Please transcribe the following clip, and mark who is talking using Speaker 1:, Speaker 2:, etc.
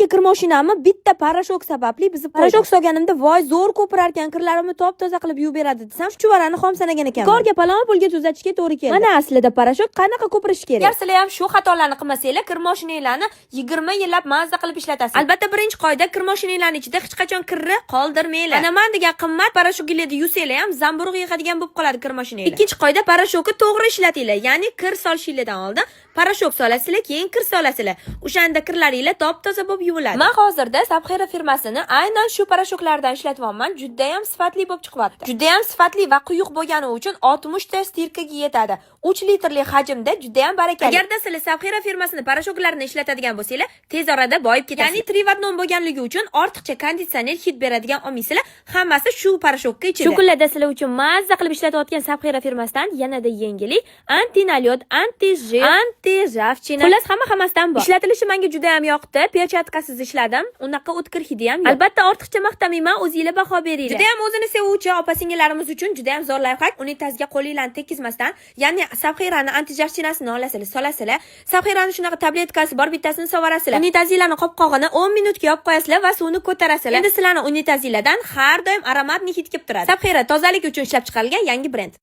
Speaker 1: Avvalgi kir mashinamni bitta parashok sababli buzib qo'ydim. Parashok solganimda voy zo'r ko'pirar ekan, kirlarimni top-toza qilib yuvib beradi desam, shu chuvarani xom sanagan ekanman. Korga palon pulga tuzatishga to'g'ri keldi. Mana aslida parashok qanaqa ko'pirish kerak? Agar sizlar ham shu xatolarni qilmasanglar, kir mashinanglarni 20 yillab mazza qilib ishlatasiz. Albatta, birinchi qoida kir mashinanglarning ichida hech qachon kirni qoldirmanglar. Mana men degan qimmat parashoklarni yuvsanglar ham zamburug' yig'adigan bo'lib qoladi kir mashinanglar. Ikkinchi qoida, parashokni to'g'ri ishlatinglar. Ya'ni kir solishinglardan oldin parashok solasizlar, keyin kir solasizlar. O'shanda kirlaringlar top-toza bo'lib yuviladi. Men hozirda Sabxira firmasini aynan shu parashoklardan ishlatyapman. Juda ham sifatli bo'lib chiqyapti. Juda ham sifatli va quyuq bo'lgani uchun 60 ta stirkaga yetadi. 3 litrli hajmda juda ham barakali. Agarda sizlar Sabxira firmasini parashoklarini ishlatadigan bo'lsanglar, tez orada boyib ketasiz. Ya'ni 3 v 1 bo'lganligi uchun ortiqcha konditsioner hid beradigan olmaysizlar. Hammasi shu parashokka ichida. Shu kunlarda sizlar uchun mazza qilib ishlatayotgan Sabxira firmasidan yanada yengillik, anti-nalyot, anti-jil, anti-rafchina. Xullas hammasidan bor. Ishlatilishi menga juda ham yoqdi. Perchatkasiz ishladim. Unaqa o'tkir hidi ham yo'q. Albatta ortiqcha maqtamayman, o'zingizlar baho beringlar. Juda ham o'zini sevuvchi opa-singillarimiz uchun juda ham zo'r layfhak. Unitazga qo'linglarni tekkizmasdan, ya'ni Sabxirani anti-rafchinasini olasizlar, solasizlar. Sabxirani shunaqa tabletkasi bor, bittasini sovarasizlar. Unitazinglarni qopqog'ini 10 minutga yopib qo'yasizlar va suvni ko'tarasizlar. Endi sizlarning unitazinglardan har doim aromatli hid kelib turadi. Sabxira tozalik uchun ishlab chiqarilgan yangi brend.